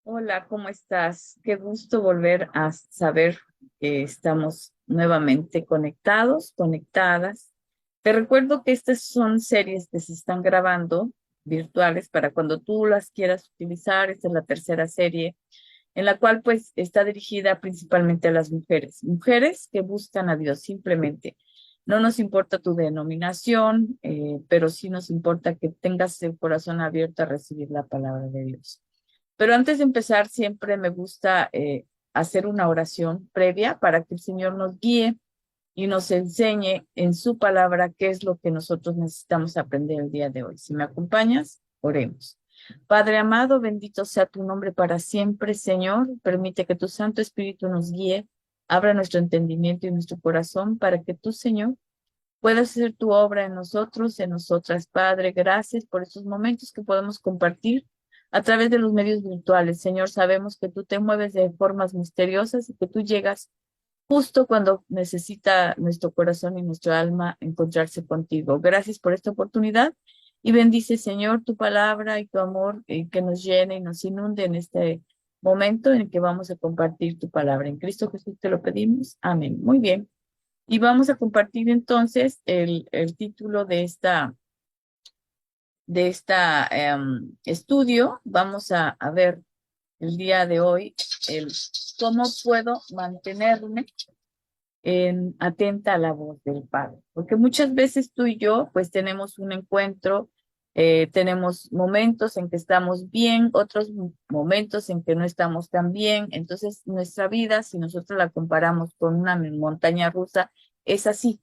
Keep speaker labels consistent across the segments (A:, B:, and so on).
A: Hola, ¿cómo estás? Qué gusto volver a saber que estamos nuevamente conectados, conectadas. Te recuerdo que estas son series que se están grabando virtuales para cuando tú las quieras utilizar. Esta es la tercera serie en la cual pues está dirigida principalmente a las mujeres, mujeres que buscan a Dios simplemente. No nos importa tu denominación, pero sí nos importa que tengas el corazón abierto a recibir la palabra de Dios. Pero antes de empezar, siempre me gusta hacer una oración previa para que el Señor nos guíe y nos enseñe en su palabra qué es lo que nosotros necesitamos aprender el día de hoy. Si me acompañas, oremos. Padre amado, bendito sea tu nombre para siempre, Señor. Permite que tu Santo Espíritu nos guíe, abra nuestro entendimiento y nuestro corazón para que tú, Señor, puedas hacer tu obra en nosotros, en nosotras. Padre, gracias por estos momentos que podemos compartir a través de los medios virtuales. Señor, sabemos que tú te mueves de formas misteriosas y que tú llegas justo cuando necesita nuestro corazón y nuestra alma encontrarse contigo. Gracias por esta oportunidad y bendice, Señor, tu palabra y tu amor que nos llene y nos inunde en este momento en el que vamos a compartir tu palabra. En Cristo Jesús te lo pedimos. Amén. Muy bien. Y vamos a compartir entonces el título de esta estudio. Vamos a ver el día de hoy el cómo puedo mantenerme atenta a la voz del Padre. Porque muchas veces tú y yo pues tenemos un encuentro, tenemos momentos en que estamos bien, otros momentos en que no estamos tan bien. Entonces nuestra vida, si nosotros la comparamos con una montaña rusa, es así,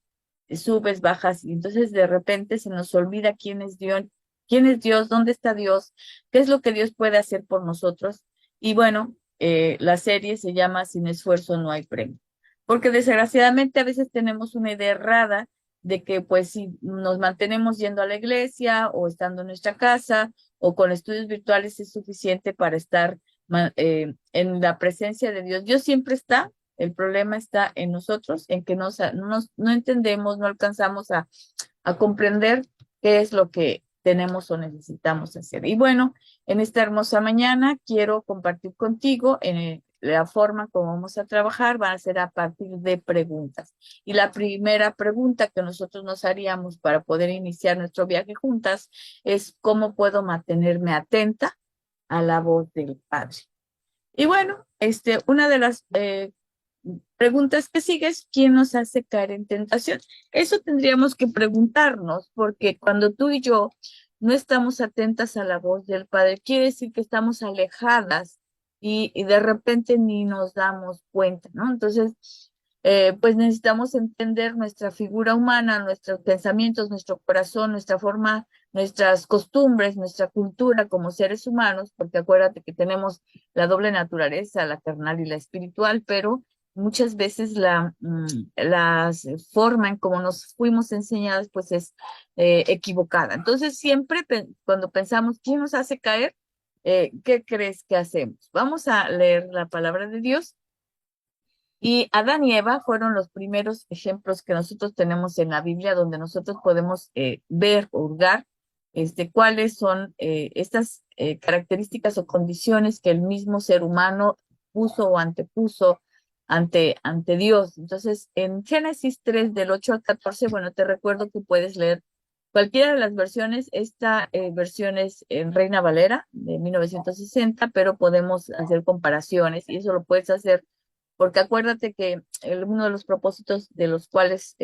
A: subes, bajas, y entonces de repente se nos olvida quién es Dios, dónde está Dios, qué es lo que Dios puede hacer por nosotros. Y bueno, la serie se llama Sin esfuerzo no hay premio, porque desgraciadamente a veces tenemos una idea errada de que pues si nos mantenemos yendo a la iglesia o estando en nuestra casa o con estudios virtuales es suficiente para estar en la presencia de Dios. Dios siempre está, el problema está en nosotros, en que no entendemos, no alcanzamos a comprender qué es lo que tenemos o necesitamos hacer. Y bueno, en esta hermosa mañana quiero compartir contigo la forma como vamos a trabajar va a ser a partir de preguntas. Y la primera pregunta que nosotros nos haríamos para poder iniciar nuestro viaje juntas es ¿cómo puedo mantenerme atenta a la voz del Padre? Y bueno, una de las preguntas que sigue es ¿quién nos hace caer en tentación? Eso tendríamos que preguntarnos, porque cuando tú y yo no estamos atentas a la voz del Padre, quiere decir que estamos alejadas y de repente ni nos damos cuenta, ¿no? Entonces, pues necesitamos entender nuestra figura humana, nuestros pensamientos, nuestro corazón, nuestra forma, nuestras costumbres, nuestra cultura como seres humanos, porque acuérdate que tenemos la doble naturaleza, la carnal y la espiritual, pero muchas veces la forma en cómo nos fuimos enseñadas pues es equivocada. Entonces siempre cuando pensamos, ¿quién nos hace caer? ¿Qué crees que hacemos? Vamos a leer la palabra de Dios. Y Adán y Eva fueron los primeros ejemplos que nosotros tenemos en la Biblia donde nosotros podemos ver, hurgar, cuáles son estas características o condiciones que el mismo ser humano puso o antepuso ante Dios. Entonces, en Génesis 3 del 8 al 14, bueno, te recuerdo que puedes leer cualquiera de las versiones. Esta versión es en Reina Valera de 1960, pero podemos hacer comparaciones y eso lo puedes hacer porque acuérdate que uno de los propósitos de los cuales,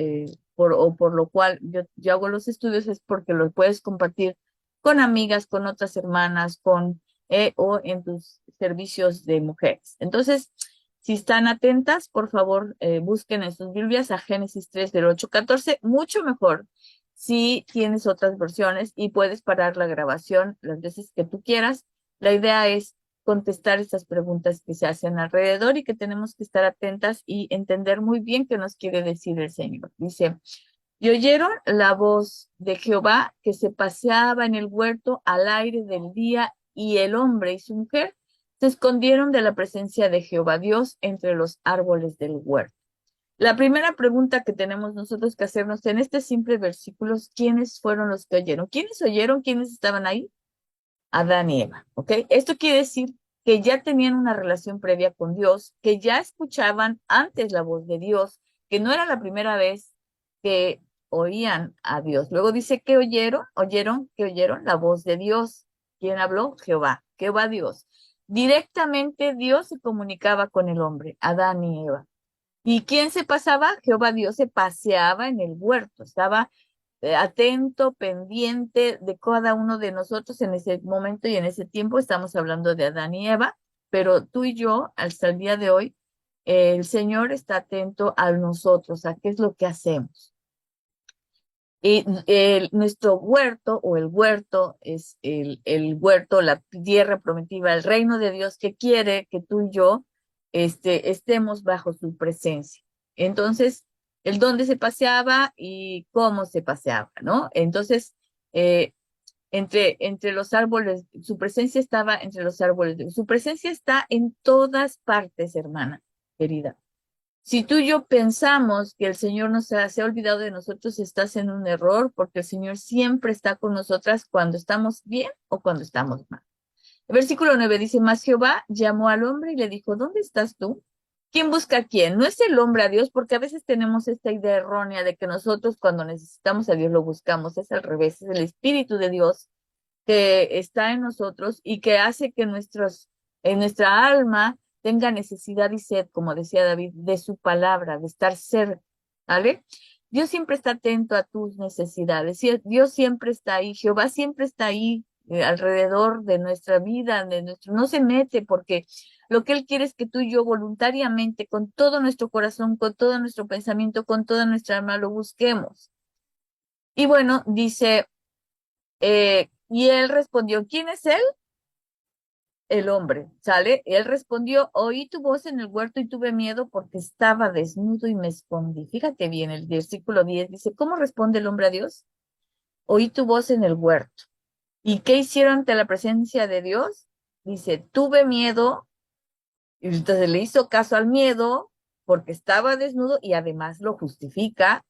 A: por lo cual yo hago los estudios es porque los puedes compartir con amigas, con otras hermanas, o en tus servicios de mujeres. Entonces, si están atentas, por favor, busquen en sus Biblias a Génesis 3 del 8 al 14, mucho mejor si tienes otras versiones y puedes parar la grabación las veces que tú quieras. La idea es contestar estas preguntas que se hacen alrededor y que tenemos que estar atentas y entender muy bien qué nos quiere decir el Señor. Dice, y oyeron la voz de Jehová que se paseaba en el huerto al aire del día, y el hombre y su mujer se escondieron de la presencia de Jehová Dios entre los árboles del huerto. La primera pregunta que tenemos nosotros que hacernos en este simple versículo es, ¿quiénes fueron los que oyeron? ¿Quiénes oyeron? ¿Quiénes estaban ahí? Adán y Eva, ¿ok? Esto quiere decir que ya tenían una relación previa con Dios, que ya escuchaban antes la voz de Dios, que no era la primera vez que oían a Dios. Luego dice que oyeron la voz de Dios. ¿Quién habló? Jehová Dios. Directamente Dios se comunicaba con el hombre, Adán y Eva. ¿Y quién se pasaba? Jehová Dios se paseaba en el huerto, estaba atento, pendiente de cada uno de nosotros en ese momento y en ese tiempo. Estamos hablando de Adán y Eva, pero tú y yo, hasta el día de hoy, el Señor está atento a nosotros, a qué es lo que hacemos. Y nuestro huerto o el huerto es el huerto, la tierra prometida, el reino de Dios que quiere que tú y yo estemos bajo su presencia. Entonces, el dónde se paseaba y cómo se paseaba, ¿no? Entonces, eh, entre los árboles, su presencia estaba entre los árboles, su presencia está en todas partes, hermana querida. Si tú y yo pensamos que el Señor se ha olvidado de nosotros, estás en un error, porque el Señor siempre está con nosotras cuando estamos bien o cuando estamos mal. El versículo 9 dice, mas Jehová llamó al hombre y le dijo, ¿dónde estás tú? ¿Quién busca a quién? No es el hombre a Dios, porque a veces tenemos esta idea errónea de que nosotros cuando necesitamos a Dios lo buscamos. Es al revés, es el Espíritu de Dios que está en nosotros y que hace que en nuestra alma tenga necesidad y sed, como decía David, de su palabra, de estar cerca, ¿vale? Dios siempre está atento a tus necesidades, Dios siempre está ahí, Jehová siempre está ahí alrededor de nuestra vida, no se mete porque lo que Él quiere es que tú y yo voluntariamente, con todo nuestro corazón, con todo nuestro pensamiento, con toda nuestra alma, lo busquemos. Y bueno, dice, y él respondió, ¿quién es él? El hombre, ¿sale? Él respondió, oí tu voz en el huerto y tuve miedo porque estaba desnudo y me escondí. Fíjate bien, el versículo 10 dice, ¿cómo responde el hombre a Dios? Oí tu voz en el huerto. ¿Y qué hicieron ante la presencia de Dios? Dice, tuve miedo, y entonces le hizo caso al miedo porque estaba desnudo y además lo justifica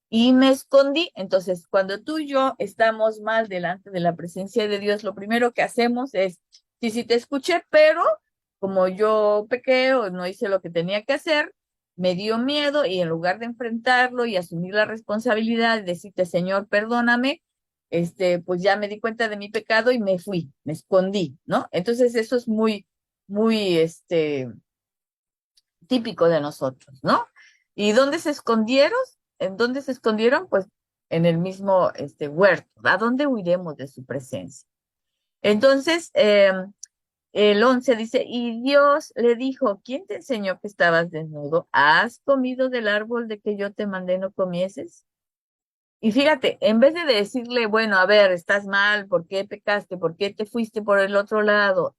A: y me escondí. Entonces, cuando tú y yo estamos mal delante de la presencia de Dios, lo primero que hacemos es, sí, sí te escuché, pero como yo pequé o no hice lo que tenía que hacer, me dio miedo y en lugar de enfrentarlo y asumir la responsabilidad de decirte, Señor, perdóname, pues ya me di cuenta de mi pecado y me fui, me escondí, ¿no? Entonces, eso es muy, típico de nosotros, ¿no? ¿Y dónde se escondieron? ¿En dónde se escondieron? Pues en el mismo huerto. ¿A dónde huiremos de su presencia? Entonces, el 11 dice, y Dios le dijo, ¿quién te enseñó que estabas desnudo? ¿Has comido del árbol de que yo te mandé no comieses? Y fíjate, en vez de decirle, bueno, a ver, estás mal, ¿por qué pecaste? ¿Por qué te fuiste por el otro lado?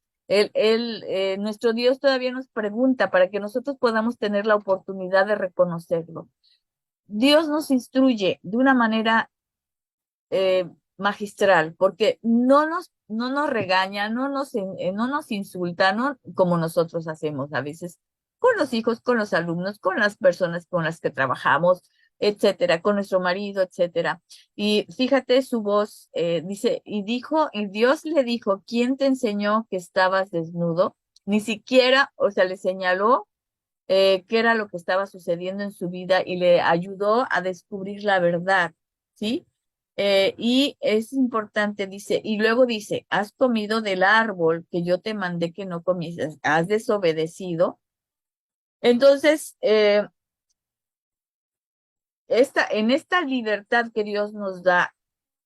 A: Nuestro Dios todavía nos pregunta para que nosotros podamos tener la oportunidad de reconocerlo. Dios nos instruye de una manera magistral, porque no nos regaña, no nos insulta, no como nosotros hacemos a veces con los hijos, con los alumnos, con las personas con las que trabajamos, etcétera, con nuestro marido, etcétera. Y fíjate su voz, dice, y Dios le dijo, ¿quién te enseñó que estabas desnudo? Ni siquiera, o sea, le señaló qué era lo que estaba sucediendo en su vida y le ayudó a descubrir la verdad, ¿sí? Y es importante, dice, y luego dice, has comido del árbol que yo te mandé que no comieses, has desobedecido. Entonces, en esta libertad que Dios nos da,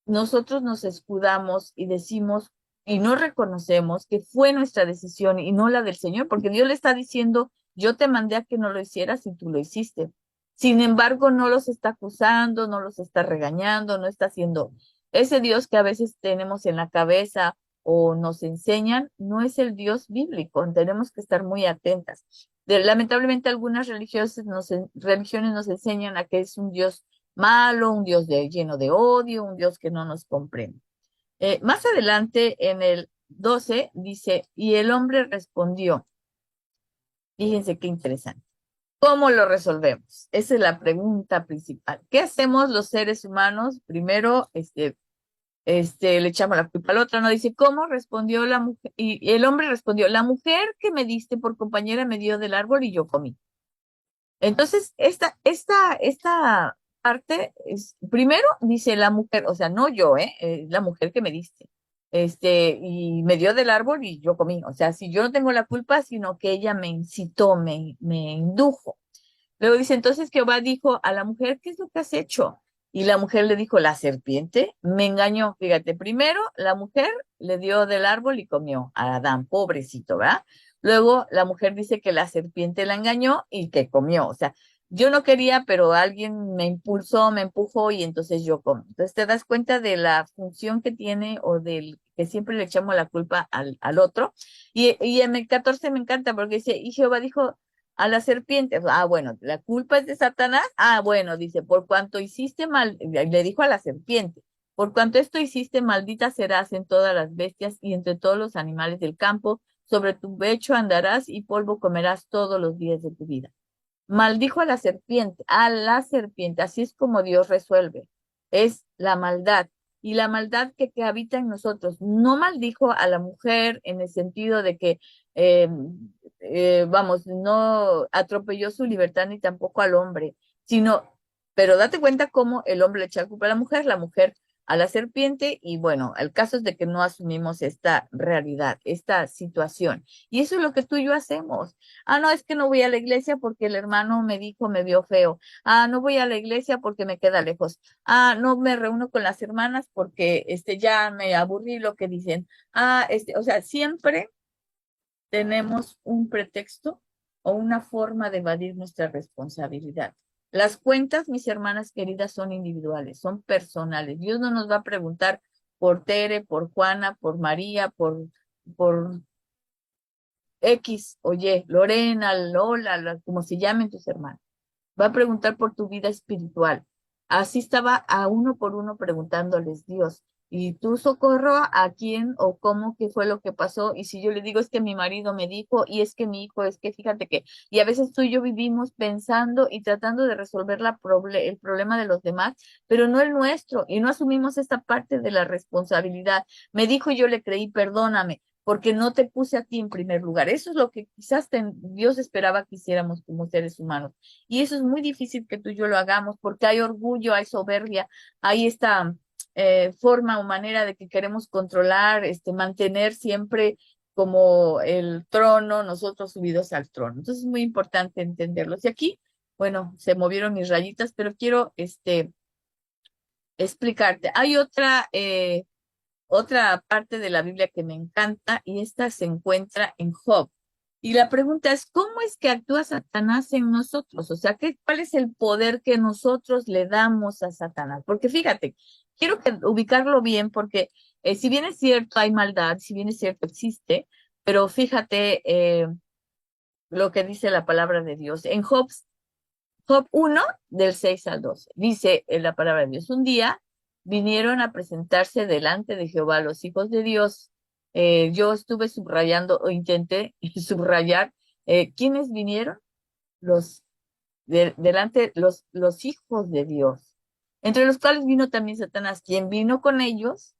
A: nosotros nos escudamos y decimos y no reconocemos que fue nuestra decisión y no la del Señor, porque Dios le está diciendo, yo te mandé a que no lo hicieras y tú lo hiciste. Sin embargo, no los está acusando, no los está regañando, no está haciendo ese Dios que a veces tenemos en la cabeza o nos enseñan, no es el Dios bíblico. Tenemos que estar muy atentas. Lamentablemente, algunas religiones nos enseñan a que es un Dios malo, un Dios lleno de odio, un Dios que no nos comprende. Más adelante, en el 12, dice, y el hombre respondió, fíjense qué interesante, ¿cómo lo resolvemos? Esa es la pregunta principal. ¿Qué hacemos los seres humanos? Primero, le echamos la culpa al otro, ¿no? Dice, ¿cómo respondió la mujer? Y el hombre respondió, la mujer que me diste por compañera me dio del árbol y yo comí. Entonces, esta parte es, primero dice la mujer, o sea, no yo, la mujer que me diste, y me dio del árbol y yo comí. O sea, si yo no tengo la culpa, sino que ella me incitó, me indujo. Luego dice, entonces Jehová dijo a la mujer, ¿qué es lo que has hecho? Y la mujer le dijo, la serpiente me engañó. Fíjate, primero la mujer le dio del árbol y comió a Adán, pobrecito, ¿verdad? Luego la mujer dice que la serpiente la engañó y que comió. O sea, yo no quería, pero alguien me impulsó, me empujó y entonces yo comí. Entonces te das cuenta de la función que tiene o del que siempre le echamos la culpa al otro. Y en el 14 me encanta porque dice, y Jehová dijo a la serpiente. Ah, bueno, la culpa es de Satanás. Ah, bueno, dice, por cuanto hiciste mal, le dijo a la serpiente, por cuanto esto hiciste, maldita serás en todas las bestias y entre todos los animales del campo, sobre tu pecho andarás y polvo comerás todos los días de tu vida. Maldijo a la serpiente, así es como Dios resuelve, es la maldad. Y la maldad que habita en nosotros. No maldijo a la mujer en el sentido de que, eh, vamos, no atropelló su libertad ni tampoco al hombre, sino, pero date cuenta cómo el hombre le echa la culpa a la mujer a la serpiente, y bueno, el caso es de que no asumimos esta realidad, esta situación. Y eso es lo que tú y yo hacemos. Ah, no, es que no voy a la iglesia porque el hermano me dijo, me vio feo. Ah, no voy a la iglesia porque me queda lejos. Ah, no me reúno con las hermanas porque ya me aburrí lo que dicen. Ah, o sea, siempre tenemos un pretexto o una forma de evadir nuestra responsabilidad. Las cuentas, mis hermanas queridas, son individuales, son personales. Dios no nos va a preguntar por Tere, por Juana, por María, por X o Y, Lorena, Lola, como se llamen tus hermanos. Va a preguntar por tu vida espiritual. Así estaba a uno por uno preguntándoles Dios. ¿Y tú socorro a quién o cómo, qué fue lo que pasó? Y si yo le digo es que mi marido me dijo y es que mi hijo, es que fíjate que, y a veces tú y yo vivimos pensando y tratando de resolver el problema de los demás, pero no el nuestro, y no asumimos esta parte de la responsabilidad. Me dijo y yo le creí, perdóname porque no te puse a ti en primer lugar. Eso es lo que quizás Dios esperaba que hiciéramos como seres humanos. Y eso es muy difícil que tú y yo lo hagamos porque hay orgullo, hay soberbia, hay esta forma o manera de que queremos controlar, mantener siempre como el trono, nosotros subidos al trono. Entonces es muy importante entenderlos. Y aquí, bueno, se movieron mis rayitas, pero quiero explicarte. Hay otra parte de la Biblia que me encanta y esta se encuentra en Job. Y la pregunta es, ¿cómo es que actúa Satanás en nosotros? O sea, ¿cuál es el poder que nosotros le damos a Satanás? Porque fíjate, quiero ubicarlo bien porque si bien es cierto, hay maldad, si bien es cierto, existe, pero fíjate lo que dice la palabra de Dios. En Job 1, del 6 al 12, dice en la palabra de Dios, un día vinieron a presentarse delante de Jehová los hijos de Dios. Yo estuve subrayando o intenté subrayar quiénes vinieron, delante los hijos de Dios, entre los cuales vino también Satanás. ¿Quién vino con ellos?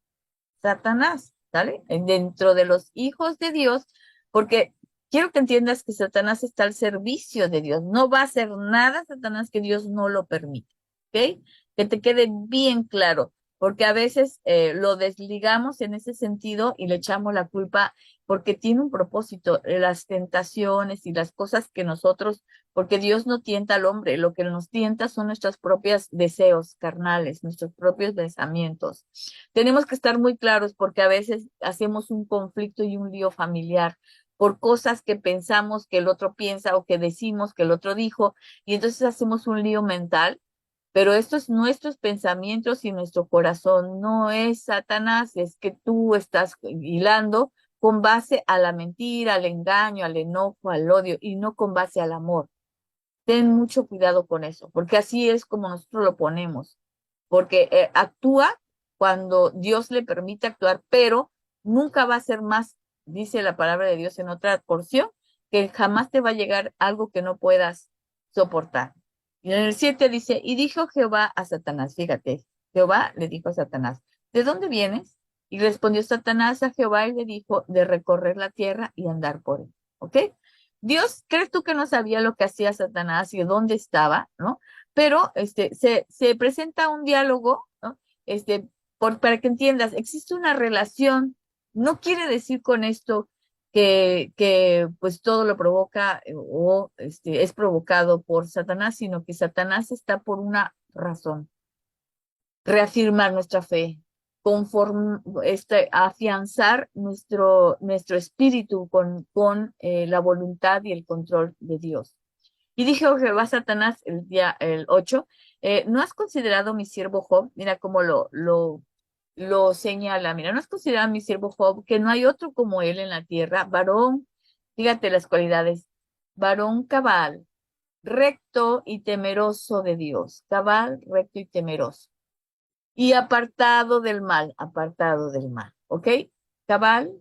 A: Satanás, ¿sale? Dentro de los hijos de Dios, porque quiero que entiendas que Satanás está al servicio de Dios. No va a hacer nada Satanás que Dios no lo permita, ¿ok? Que te quede bien claro, porque a veces lo desligamos en ese sentido y le echamos la culpa porque tiene un propósito, las tentaciones y las cosas que nosotros, porque Dios no tienta al hombre, lo que nos tienta son nuestros propios deseos carnales, nuestros propios pensamientos. Tenemos que estar muy claros porque a veces hacemos un conflicto y un lío familiar por cosas que pensamos que el otro piensa o que decimos que el otro dijo, y entonces hacemos un lío mental, pero esto es nuestros pensamientos y nuestro corazón, no es Satanás, es que tú estás hilando con base a la mentira, al engaño, al enojo, al odio y no con base al amor. Ten mucho cuidado con eso, porque así es como nosotros lo ponemos, porque actúa cuando Dios le permite actuar, pero nunca va a ser más, dice la palabra de Dios en otra porción, que jamás te va a llegar algo que no puedas soportar. Y en el 7 dice, y dijo Jehová a Satanás, fíjate, Jehová le dijo a Satanás, ¿de dónde vienes? Y respondió Satanás a Jehová y le dijo, de recorrer la tierra y andar por él. ¿Ok? Dios, ¿crees tú que no sabía lo que hacía Satanás y dónde estaba, ¿no? Pero se presenta un diálogo, ¿no? Para que entiendas, existe una relación. No quiere decir con esto que pues todo lo provoca es provocado por Satanás, sino que Satanás está por una razón, reafirmar nuestra fe, afianzar nuestro espíritu con la voluntad y el control de Dios. Y dijo Jehová a Satanás el 8, ¿no has considerado mi siervo Job? Mira cómo lo señala. Mira, ¿no has considerado mi siervo Job, que no hay otro como él en la tierra? Varón, fíjate las cualidades, varón cabal, recto y temeroso de Dios. Cabal, recto y temeroso. Y apartado del mal, ¿ok? Cabal,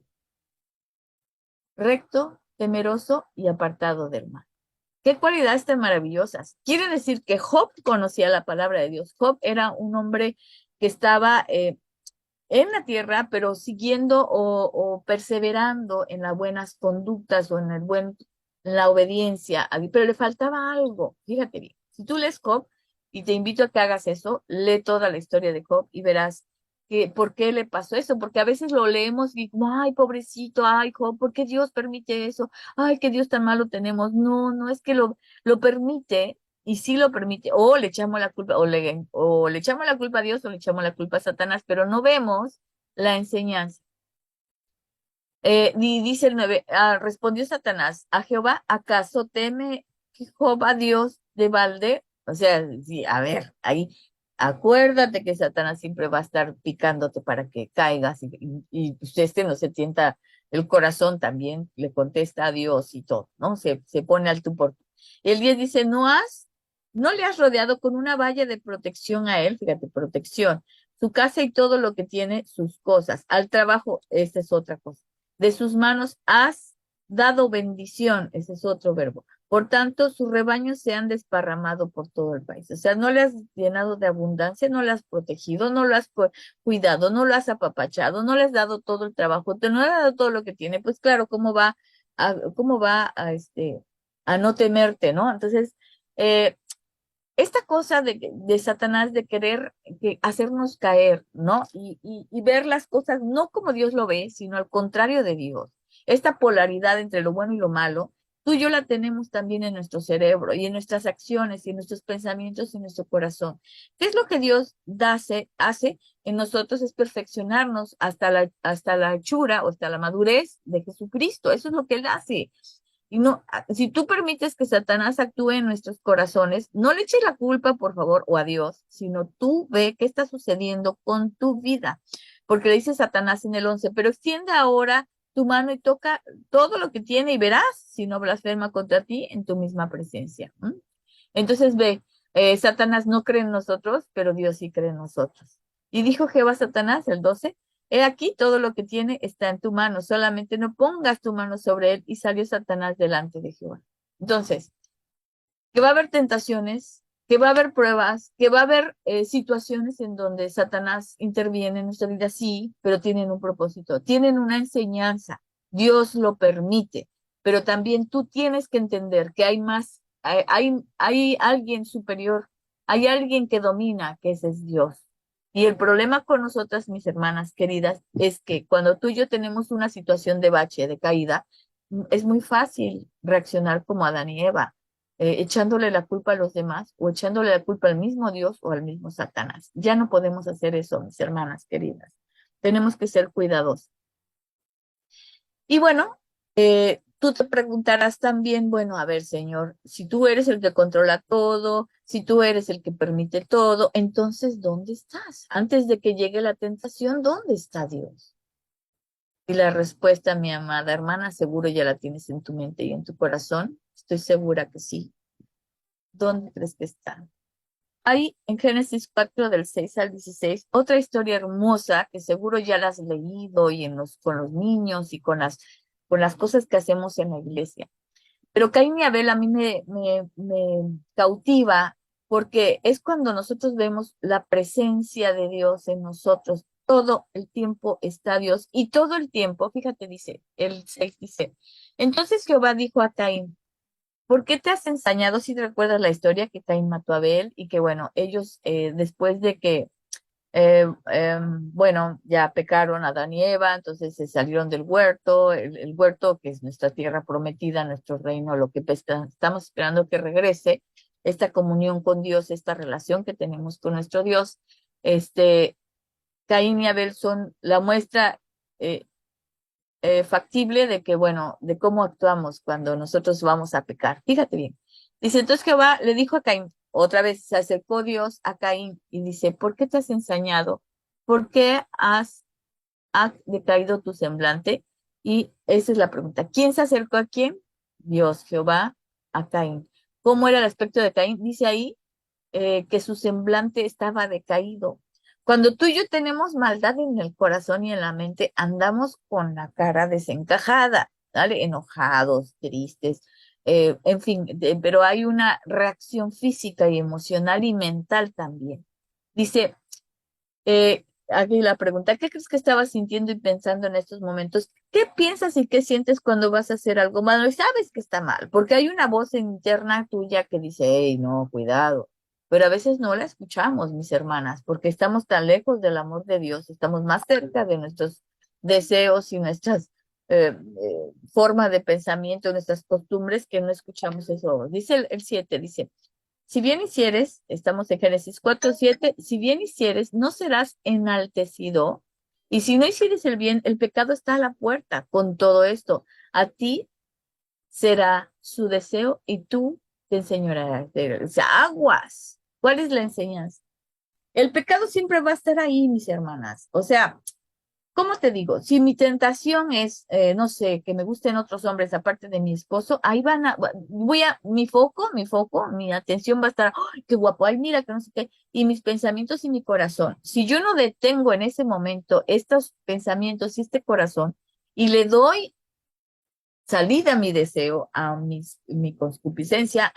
A: recto, temeroso y apartado del mal. Qué cualidades tan maravillosas. Quiere decir que Job conocía la palabra de Dios. Job era un hombre que estaba en la tierra, pero siguiendo o perseverando en las buenas conductas o en la obediencia, pero le faltaba algo. Fíjate bien, si tú lees Job, y te invito a que hagas eso, lee toda la historia de Job y verás que por qué le pasó eso, porque a veces lo leemos y como, ay, pobrecito, ay, Job, ¿por qué Dios permite eso? Ay, qué Dios tan malo tenemos. No, no es que lo permite, y sí lo permite, o le echamos la culpa, o le echamos la culpa a Dios, o le echamos la culpa a Satanás, pero no vemos la enseñanza. Y dice el 9, respondió Satanás, a Jehová, ¿acaso teme Jehová Dios de balde? O sea, sí, a ver, ahí, acuérdate que Satanás siempre va a estar picándote para que caigas y pues, no se tienta el corazón también, le contesta a Dios y todo, ¿no? Se pone al tú por tú. El 10 dice, no le has rodeado con una valla de protección a él, fíjate, protección, su casa y todo lo que tiene, sus cosas, al trabajo, esta es otra cosa, de sus manos has dado bendición, ese es otro verbo. Por tanto, sus rebaños se han desparramado por todo el país. O sea, no le has llenado de abundancia, no le has protegido, no lo has cuidado, no lo has apapachado, no le has dado todo el trabajo, no le has dado todo lo que tiene. Pues claro, ¿cómo va a no temerte, ¿no? Entonces, esta cosa de Satanás de querer hacernos caer, ¿no? Y ver las cosas no como Dios lo ve, sino al contrario de Dios. Esta polaridad entre lo bueno y lo malo, tú y yo la tenemos también en nuestro cerebro y en nuestras acciones y en nuestros pensamientos y en nuestro corazón. ¿Qué es lo que Dios hace en nosotros? Es perfeccionarnos hasta la hechura o hasta la madurez de Jesucristo. Eso es lo que Él hace. Y no, si tú permites que Satanás actúe en nuestros corazones, no le eches la culpa, por favor, o a Dios, sino tú ve qué está sucediendo con tu vida. Porque le dice Satanás en el 11, pero extiende ahora tu mano y toca todo lo que tiene y verás si no blasfema contra ti en tu misma presencia. Entonces ve, Satanás no cree en nosotros, pero Dios sí cree en nosotros. Y dijo Jehová a Satanás, el 12, he aquí todo lo que tiene está en tu mano, solamente no pongas tu mano sobre él. Y salió Satanás delante de Jehová. Entonces, que va a haber tentaciones, que va a haber pruebas, que va a haber situaciones en donde Satanás interviene en nuestra vida, sí, pero tienen un propósito, tienen una enseñanza. Dios lo permite, pero también tú tienes que entender que hay más, hay alguien superior, hay alguien que domina, que ese es Dios. Y el problema con nosotras, mis hermanas queridas, es que cuando tú y yo tenemos una situación de bache, de caída, es muy fácil reaccionar como Adán y Eva, echándole la culpa a los demás o echándole la culpa al mismo Dios o al mismo Satanás. Ya no podemos hacer eso, mis hermanas queridas. Tenemos que ser cuidadosos. Y bueno, tú te preguntarás también, bueno, a ver, Señor, si tú eres el que controla todo, si tú eres el que permite todo, entonces, ¿dónde estás? Antes de que llegue la tentación, ¿dónde está Dios? Y la respuesta, mi amada hermana, seguro ya la tienes en tu mente y en tu corazón. Estoy segura que sí. ¿Dónde crees que está? Hay en Génesis 4 del 6 al 16 otra historia hermosa que seguro ya la has leído y con los niños y con las cosas que hacemos en la iglesia. Pero Caín y Abel a mí me cautiva porque es cuando nosotros vemos la presencia de Dios en nosotros. todo el tiempo está Dios y todo el tiempo, fíjate, dice, el 6 dice, entonces Jehová dijo a Caín, ¿por qué te has ensañado? Si te recuerdas la historia que Caín mató a Abel y que bueno, ellos después de que bueno, ya pecaron Adán y Eva, entonces se salieron del huerto, el huerto que es nuestra tierra prometida, nuestro reino, lo que estamos esperando que regrese, esta comunión con Dios, esta relación que tenemos con nuestro Dios, este, Caín y Abel son la muestra eh, factible de que, bueno, de cómo actuamos cuando nosotros vamos a pecar. Fíjate bien. Dice, entonces Jehová le dijo a Caín, otra vez se acercó Dios a Caín y dice, ¿por qué te has ensañado? ¿Por qué ha decaído tu semblante? Y esa es la pregunta. ¿Quién se acercó a quién? Dios, Jehová, a Caín. ¿Cómo era el aspecto de Caín? Dice ahí que su semblante estaba decaído. Cuando tú y yo tenemos maldad en el corazón y en la mente, andamos con la cara desencajada, ¿vale? Enojados, tristes, en fin, pero hay una reacción física y emocional y mental también. Dice, aquí la pregunta, ¿qué crees que estabas sintiendo y pensando en estos momentos? ¿Qué piensas y qué sientes cuando vas a hacer algo malo y sabes que está mal? Porque hay una voz interna tuya que dice, hey, no, cuidado. Pero a veces no la escuchamos, mis hermanas, porque estamos tan lejos del amor de Dios, estamos más cerca de nuestros deseos y nuestras formas de pensamiento, nuestras costumbres, que no escuchamos eso. Dice el 7, dice, si bien hicieres, estamos en Génesis 4:7, si bien hicieres, no serás enaltecido. Y si no hicieres el bien, el pecado está a la puerta con todo esto. A ti será su deseo y tú te enseñarás de él. O sea, aguas. ¿Cuál es la enseñanza? El pecado siempre va a estar ahí, mis hermanas. O sea, ¿cómo te digo? Si mi tentación es, no sé, que me gusten otros hombres aparte de mi esposo, ahí mi atención va a estar, ¡ay, qué guapo! Ay, mira, que no sé qué. Y mis pensamientos y mi corazón. Si yo no detengo en ese momento estos pensamientos y este corazón y le doy salida a mi deseo, mi concupiscencia,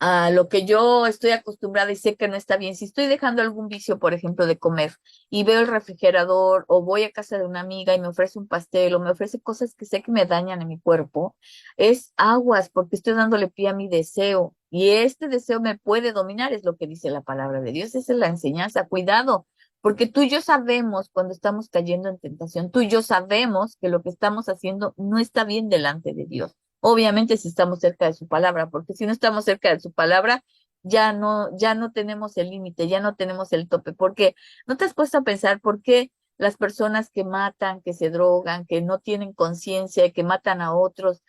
A: a lo que yo estoy acostumbrada y sé que no está bien. Si estoy dejando algún vicio, por ejemplo, de comer y veo el refrigerador o voy a casa de una amiga y me ofrece un pastel o me ofrece cosas que sé que me dañan en mi cuerpo, es aguas porque estoy dándole pie a mi deseo y este deseo me puede dominar, es lo que dice la palabra de Dios, esa es la enseñanza. Cuidado. Porque tú y yo sabemos cuando estamos cayendo en tentación, tú y yo sabemos que lo que estamos haciendo no está bien delante de Dios. Obviamente si estamos cerca de su palabra, porque si no estamos cerca de su palabra, ya no tenemos el límite, ya no tenemos el tope. Porque no te has puesto a pensar por qué las personas que matan, que se drogan, que no tienen conciencia y que matan a otros,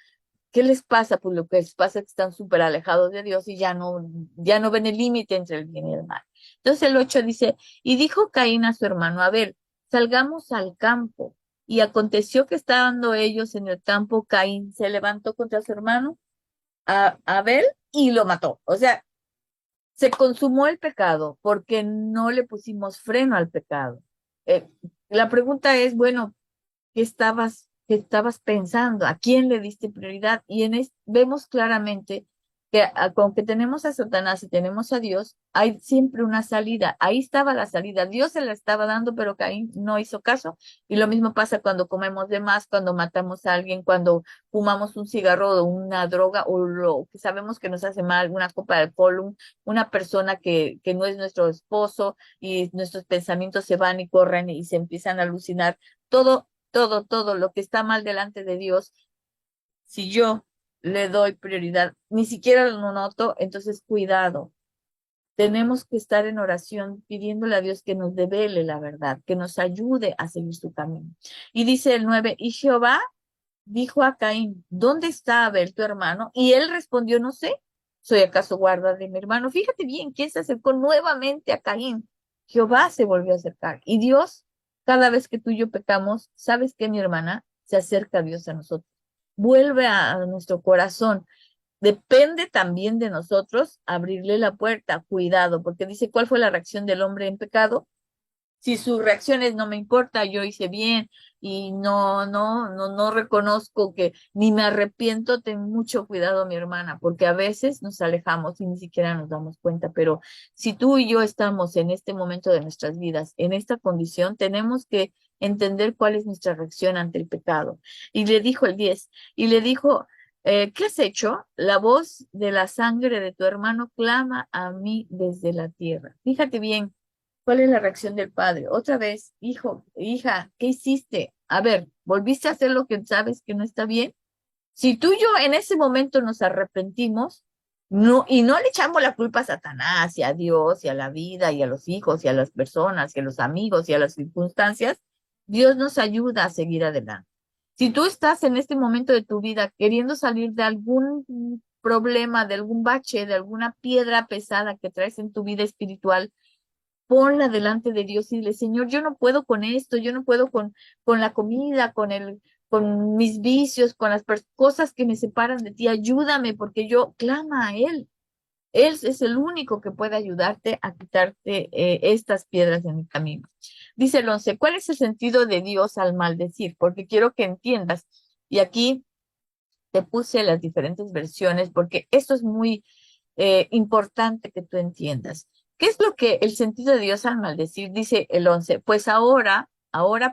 A: ¿qué les pasa? Pues lo que les pasa es que están súper alejados de Dios y ya no ven el límite entre el bien y el mal. Entonces el 8 dice, y dijo Caín a su hermano, a ver, salgamos al campo. Y aconteció que estando ellos en el campo, Caín se levantó contra su hermano, a Abel, y lo mató. O sea, se consumó el pecado porque no le pusimos freno al pecado. Eh, la pregunta es, bueno, qué estabas pensando, a quién le diste prioridad. Y vemos claramente que con que tenemos a Satanás y tenemos a Dios, hay siempre una salida. Ahí estaba la salida. Dios se la estaba dando, pero Caín no hizo caso. Y lo mismo pasa cuando comemos de más, cuando matamos a alguien, cuando fumamos un cigarro o una droga o lo que sabemos que nos hace mal, una copa de alcohol, una persona que no es nuestro esposo y nuestros pensamientos se van y corren y se empiezan a alucinar. Todo lo que está mal delante de Dios, si yo le doy prioridad, ni siquiera lo noto, entonces cuidado. Tenemos que estar en oración pidiéndole a Dios que nos devele la verdad, que nos ayude a seguir su camino. Y dice el 9, y Jehová dijo a Caín, ¿dónde está Abel tu hermano? Y él respondió, no sé, ¿soy acaso guarda de mi hermano? Fíjate bien, ¿quién se acercó nuevamente a Caín? Jehová se volvió a acercar. Y Dios, cada vez que tú y yo pecamos, ¿sabes qué, mi hermana? Se acerca Dios a nosotros. Vuelve a nuestro corazón. Depende también de nosotros abrirle la puerta. Cuidado, porque dice, ¿cuál fue la reacción del hombre en pecado? Si su reacción es no me importa, yo hice bien y no reconozco que ni me arrepiento, ten mucho cuidado, mi hermana, porque a veces nos alejamos y ni siquiera nos damos cuenta, pero si tú y yo estamos en este momento de nuestras vidas, en esta condición, tenemos que entender cuál es nuestra reacción ante el pecado. Y le dijo el 10, y le dijo, ¿qué has hecho? La voz de la sangre de tu hermano clama a mí desde la tierra. Fíjate bien, ¿cuál es la reacción del padre? Otra vez, hijo, hija, ¿qué hiciste? A ver, ¿volviste a hacer lo que sabes que no está bien? Si tú y yo en ese momento nos arrepentimos, no, y no le echamos la culpa a Satanás y a Dios y a la vida y a los hijos y a las personas y a los amigos y a las circunstancias, Dios nos ayuda a seguir adelante. Si tú estás en este momento de tu vida queriendo salir de algún problema, de algún bache, de alguna piedra pesada que traes en tu vida espiritual, ponla delante de Dios y dile, Señor, yo no puedo con esto, yo no puedo con la comida, con mis vicios, con las cosas que me separan de ti, ayúdame porque yo clama a Él. Él es el único que puede ayudarte a quitarte estas piedras en el camino. Dice el 11, ¿cuál es el sentido de Dios al maldecir? Porque quiero que entiendas. Y aquí te puse las diferentes versiones porque esto es muy importante que tú entiendas. ¿Qué es lo que el sentido de Dios al maldecir? Dice el 11, pues ahora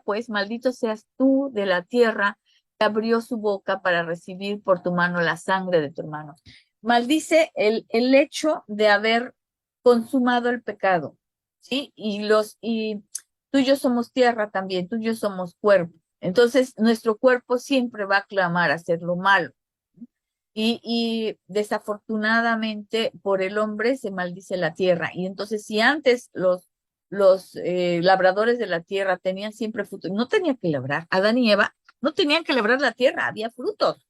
A: pues, maldito seas tú de la tierra que abrió su boca para recibir por tu mano la sangre de tu hermano. Maldice el hecho de haber consumado el pecado, ¿sí? Y tú y yo somos tierra también, tú y yo somos cuerpo. Entonces, nuestro cuerpo siempre va a clamar a hacer lo malo. Y desafortunadamente por el hombre se maldice la tierra. Y entonces si antes los labradores de la tierra tenían siempre frutos, no tenían que labrar, Adán y Eva no tenían que labrar la tierra, había frutos.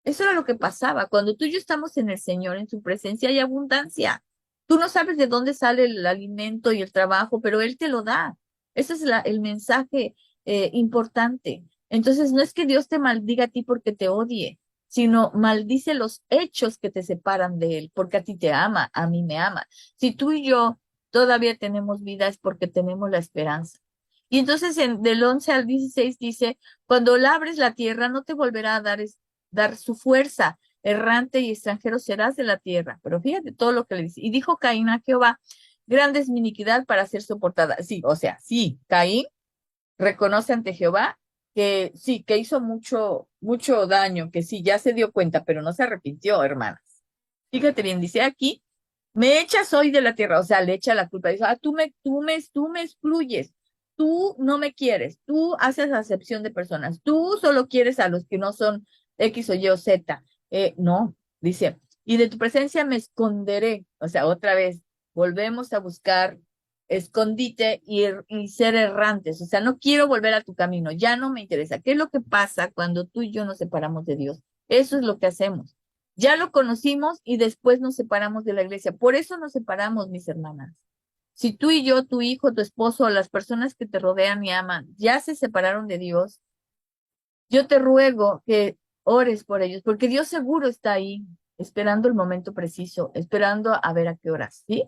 A: Eso era lo que pasaba. Cuando tú y yo estamos en el Señor, en su presencia hay abundancia. Tú no sabes de dónde sale el alimento y el trabajo, pero Él te lo da. Ese es el mensaje importante. Entonces, no es que Dios te maldiga a ti porque te odie, sino maldice los hechos que te separan de Él, porque a ti te ama, a mí me ama. Si tú y yo todavía tenemos vida es porque tenemos la esperanza. Y entonces del 11 al 16 dice, cuando labres la tierra no te volverá a dar su fuerza, errante y extranjero serás de la tierra. Pero fíjate todo lo que le dice. Y dijo Caín a Jehová, grande es mi iniquidad para ser soportada. Sí, o sea, sí, Caín reconoce ante Jehová que sí, que hizo mucho daño, que sí, ya se dio cuenta, pero no se arrepintió, hermanas. Fíjate bien, dice aquí, me echas hoy de la tierra, o sea, le echa la culpa, dice, tú me excluyes, tú no me quieres, tú haces acepción de personas, tú solo quieres a los que no son X o Y o Z. No, dice, y de tu presencia me esconderé, o sea, otra vez, volvemos a buscar escondite y ser errantes, o sea, no quiero volver a tu camino, ya no me interesa. ¿Qué es lo que pasa cuando tú y yo nos separamos de Dios? Eso es lo que hacemos. Ya lo conocimos y después nos separamos de la iglesia. Por eso nos separamos, mis hermanas. Si tú y yo, tu hijo, tu esposo, las personas que te rodean y aman, ya se separaron de Dios, yo te ruego que ores por ellos, porque Dios seguro está ahí, esperando el momento preciso, esperando a ver a qué horas, ¿sí?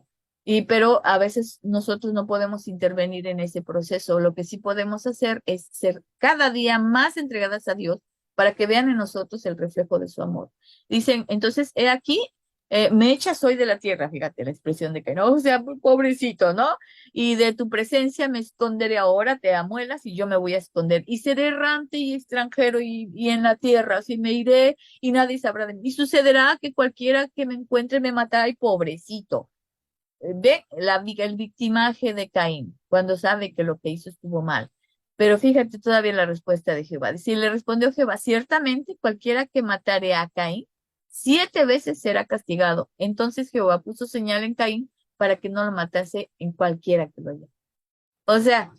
A: Pero a veces nosotros no podemos intervenir en ese proceso. Lo que sí podemos hacer es ser cada día más entregadas a Dios para que vean en nosotros el reflejo de su amor. Dicen, entonces, he aquí, me echas hoy de la tierra, fíjate la expresión de que no, o sea, pobrecito, ¿no? Y de tu presencia me esconderé ahora, te amuelas y yo me voy a esconder. Y seré errante y extranjero y en la tierra, así me iré y nadie sabrá de mí. Y sucederá que cualquiera que me encuentre me matará y pobrecito. Ve el victimaje de Caín cuando sabe que lo que hizo estuvo mal. Pero fíjate todavía la respuesta de Jehová. Si le respondió Jehová, ciertamente cualquiera que matare a Caín, 7 veces será castigado. Entonces Jehová puso señal en Caín para que no lo matase en cualquiera que lo haya. O sea,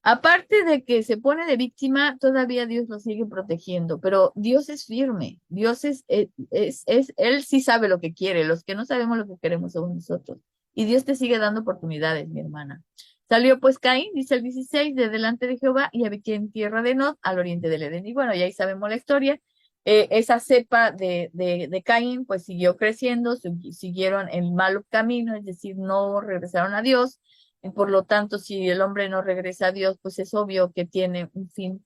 A: aparte de que se pone de víctima, todavía Dios lo sigue protegiendo, pero Dios es firme, Dios Él sí sabe lo que quiere, los que no sabemos lo que queremos somos nosotros. Y Dios te sigue dando oportunidades, mi hermana. Salió pues Caín, dice el 16, de delante de Jehová y habitó en tierra de Nod, al oriente del Edén. Y bueno, ya ahí sabemos la historia. Esa cepa de Caín, pues siguió creciendo, siguieron el malo camino, es decir, no regresaron a Dios Por lo tanto, si el hombre no regresa a Dios, pues es obvio que tiene un fin,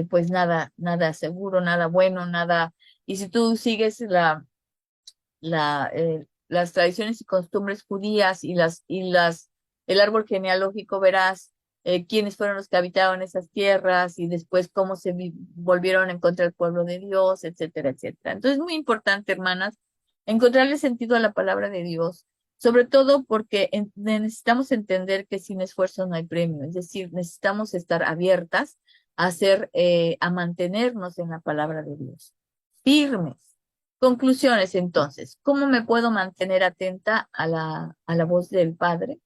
A: pues nada, nada seguro, nada bueno, nada. Y si tú sigues las tradiciones y costumbres judías el árbol genealógico, verás quiénes fueron los que habitaron esas tierras y después cómo volvieron en contra del pueblo de Dios, etcétera, etcétera. Entonces es muy importante, hermanas, encontrarle sentido a la palabra de Dios, sobre todo porque necesitamos entender que sin esfuerzo no hay premio, es decir, necesitamos estar abiertas a a mantenernos en la palabra de Dios, firmes. Conclusiones, entonces, ¿cómo me puedo mantener atenta a a la voz del Padre?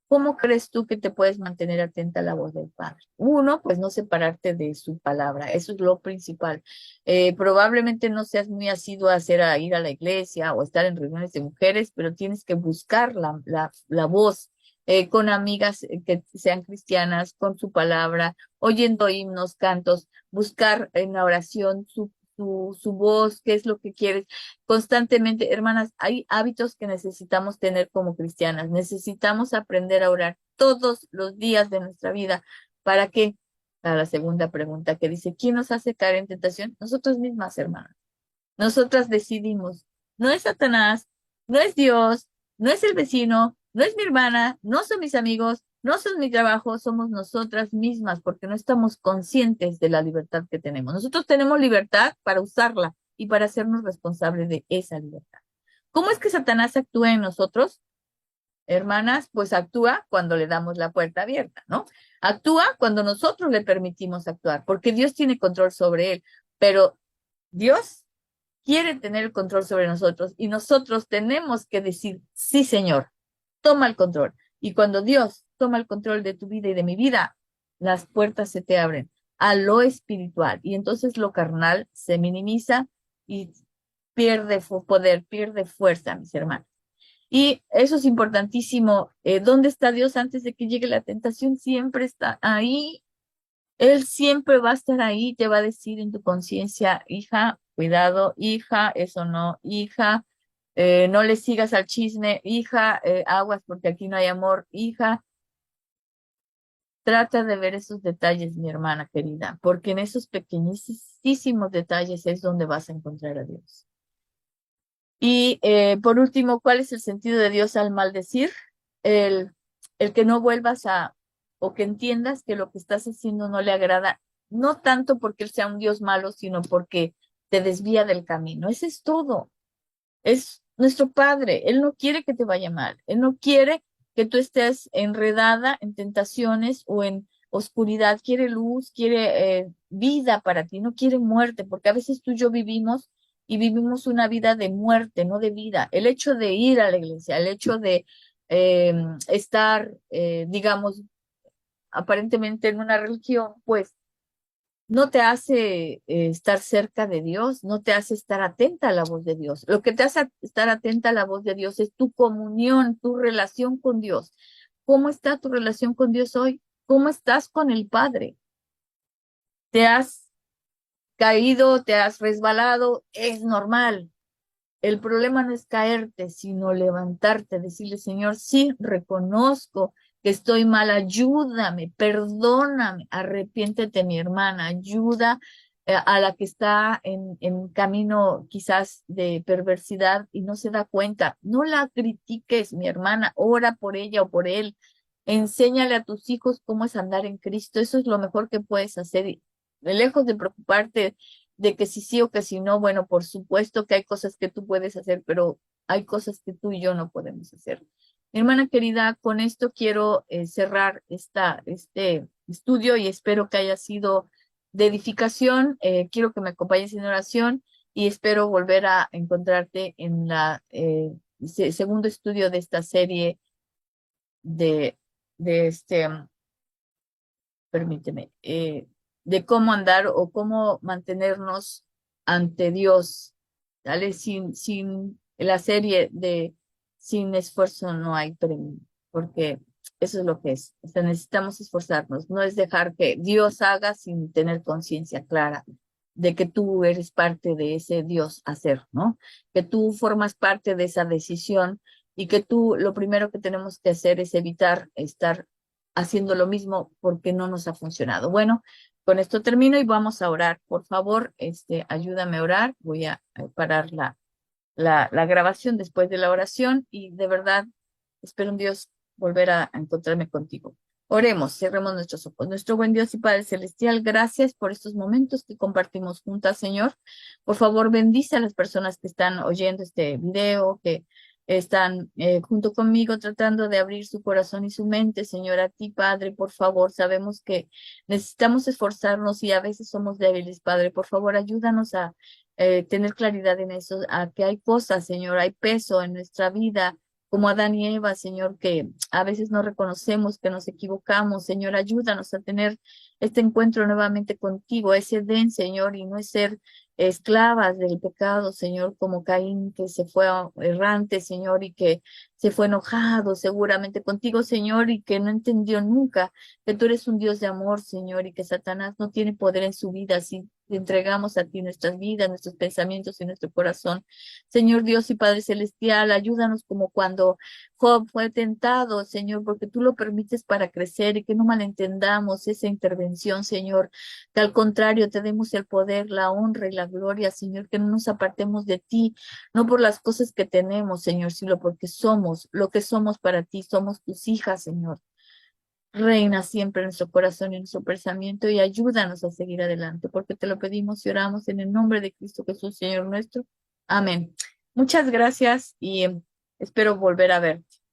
A: ¿Cómo crees tú que te puedes mantener atenta a la voz del Padre? Uno, pues no separarte de su palabra, eso es lo principal. Probablemente no seas muy asiduo a ir a la iglesia o estar en reuniones de mujeres, pero tienes que buscar la voz con amigas que sean cristianas, con su palabra, oyendo himnos, cantos, buscar en la oración su voz, qué es lo que quieres constantemente. Hermanas, hay hábitos que necesitamos tener como cristianas. Necesitamos aprender a orar todos los días de nuestra vida. ¿Para qué? Para la segunda pregunta que dice, ¿quién nos hace caer en tentación? Nosotras mismas, hermanas. Nosotras decidimos. No es Satanás, no es Dios, no es el vecino, no es mi hermana, no son mis amigos, no son mi trabajo, somos nosotras mismas porque no estamos conscientes de la libertad que tenemos. Nosotros tenemos libertad para usarla y para hacernos responsables de esa libertad. ¿Cómo es que Satanás actúa en nosotros, hermanas? Pues actúa cuando le damos la puerta abierta, ¿no? Actúa cuando nosotros le permitimos actuar, porque Dios tiene control sobre él, pero Dios quiere tener el control sobre nosotros y nosotros tenemos que decir, sí, Señor, toma el control. Y cuando Dios toma el control de tu vida y de mi vida, las puertas se te abren a lo espiritual y entonces lo carnal se minimiza y pierde poder, pierde fuerza, mis hermanos. Y eso es importantísimo. ¿Dónde está Dios antes de que llegue la tentación? Siempre está ahí. Él siempre va a estar ahí, te va a decir en tu conciencia, hija, cuidado, hija, eso no, hija, no le sigas al chisme, hija, aguas porque aquí no hay amor, hija. Trata de ver esos detalles, mi hermana querida, porque en esos pequeñísimos detalles es donde vas a encontrar a Dios. Y por último, ¿cuál es el sentido de Dios al maldecir? El, el que no vuelvas o que entiendas que lo que estás haciendo no le agrada, no tanto porque Él sea un Dios malo, sino porque te desvía del camino. Ese es todo. Es nuestro Padre. Él no quiere que te vaya mal. Él no quiere que tú estés enredada en tentaciones o en oscuridad. Quiere luz, quiere vida para ti, no quiere muerte, porque a veces tú y yo vivimos y vivimos una vida de muerte, no de vida. El hecho de ir a la iglesia, el hecho de eh, estar, digamos, aparentemente en una religión, pues no te hace estar cerca de Dios, no te hace estar atenta a la voz de Dios. Lo que te hace estar atenta a la voz de Dios es tu comunión, tu relación con Dios. ¿Cómo está tu relación con Dios hoy? ¿Cómo estás con el Padre? ¿Te has caído, te has resbalado? Es normal. El problema no es caerte, sino levantarte, decirle, Señor, sí, reconozco que estoy mal, ayúdame, perdóname, arrepiéntete, mi hermana, ayuda a la que está en camino quizás de perversidad y no se da cuenta. No la critiques, mi hermana, ora por ella o por él. Enséñale a tus hijos cómo es andar en Cristo. Eso es lo mejor que puedes hacer. Y lejos de preocuparte de que si sí o que si no, bueno, por supuesto que hay cosas que tú puedes hacer, pero hay cosas que tú y yo no podemos hacer. Mi hermana querida, con esto quiero cerrar este estudio y espero que haya sido de edificación. Quiero que me acompañes en oración y espero volver a encontrarte en la segundo estudio de esta serie de, de permíteme, de cómo andar o cómo mantenernos ante Dios, ¿vale? Sin la serie de sin esfuerzo no hay premio, porque eso es lo que es. O sea, necesitamos esforzarnos, no es dejar que Dios haga sin tener conciencia clara de que tú eres parte de ese Dios hacer, ¿no? Que tú formas parte de esa decisión y que tú lo primero que tenemos que hacer es evitar estar haciendo lo mismo porque no nos ha funcionado. Bueno, con esto termino y vamos a orar. Por favor, ayúdame a orar. Voy a parar la grabación después de la oración y de verdad espero en Dios volver a encontrarme contigo. Oremos, cerremos nuestros ojos. Nuestro buen Dios y Padre Celestial, gracias por estos momentos que compartimos juntas, Señor. Por favor, bendice a las personas que están oyendo este video, que están junto conmigo tratando de abrir su corazón y su mente, Señor, a ti, Padre, por favor. Sabemos que necesitamos esforzarnos y a veces somos débiles, Padre. Por favor, ayúdanos a tener claridad en eso, a que hay cosas, Señor, hay peso en nuestra vida, como Adán y Eva, Señor, que a veces no reconocemos que nos equivocamos. Señor, ayúdanos a tener este encuentro nuevamente contigo, ese den, Señor, y no es ser esclavas del pecado, Señor, como Caín, que se fue errante, Señor, y que se fue enojado seguramente contigo, Señor, y que no entendió nunca que tú eres un Dios de amor, Señor, y que Satanás no tiene poder en su vida si te entregamos a ti nuestras vidas, nuestros pensamientos y nuestro corazón. Señor Dios y Padre Celestial, ayúdanos como cuando Job fue tentado, Señor, porque tú lo permites para crecer y que no malentendamos esa intervención, Señor, que al contrario te demos el poder, la honra y la gloria, Señor, que no nos apartemos de ti, no por las cosas que tenemos, Señor, sino porque somos lo que somos para ti, somos tus hijas, Señor. Reina siempre en nuestro corazón y en nuestro pensamiento y ayúdanos a seguir adelante, porque te lo pedimos y oramos en el nombre de Cristo Jesús, Señor nuestro. Amén. Muchas gracias y espero volver a verte.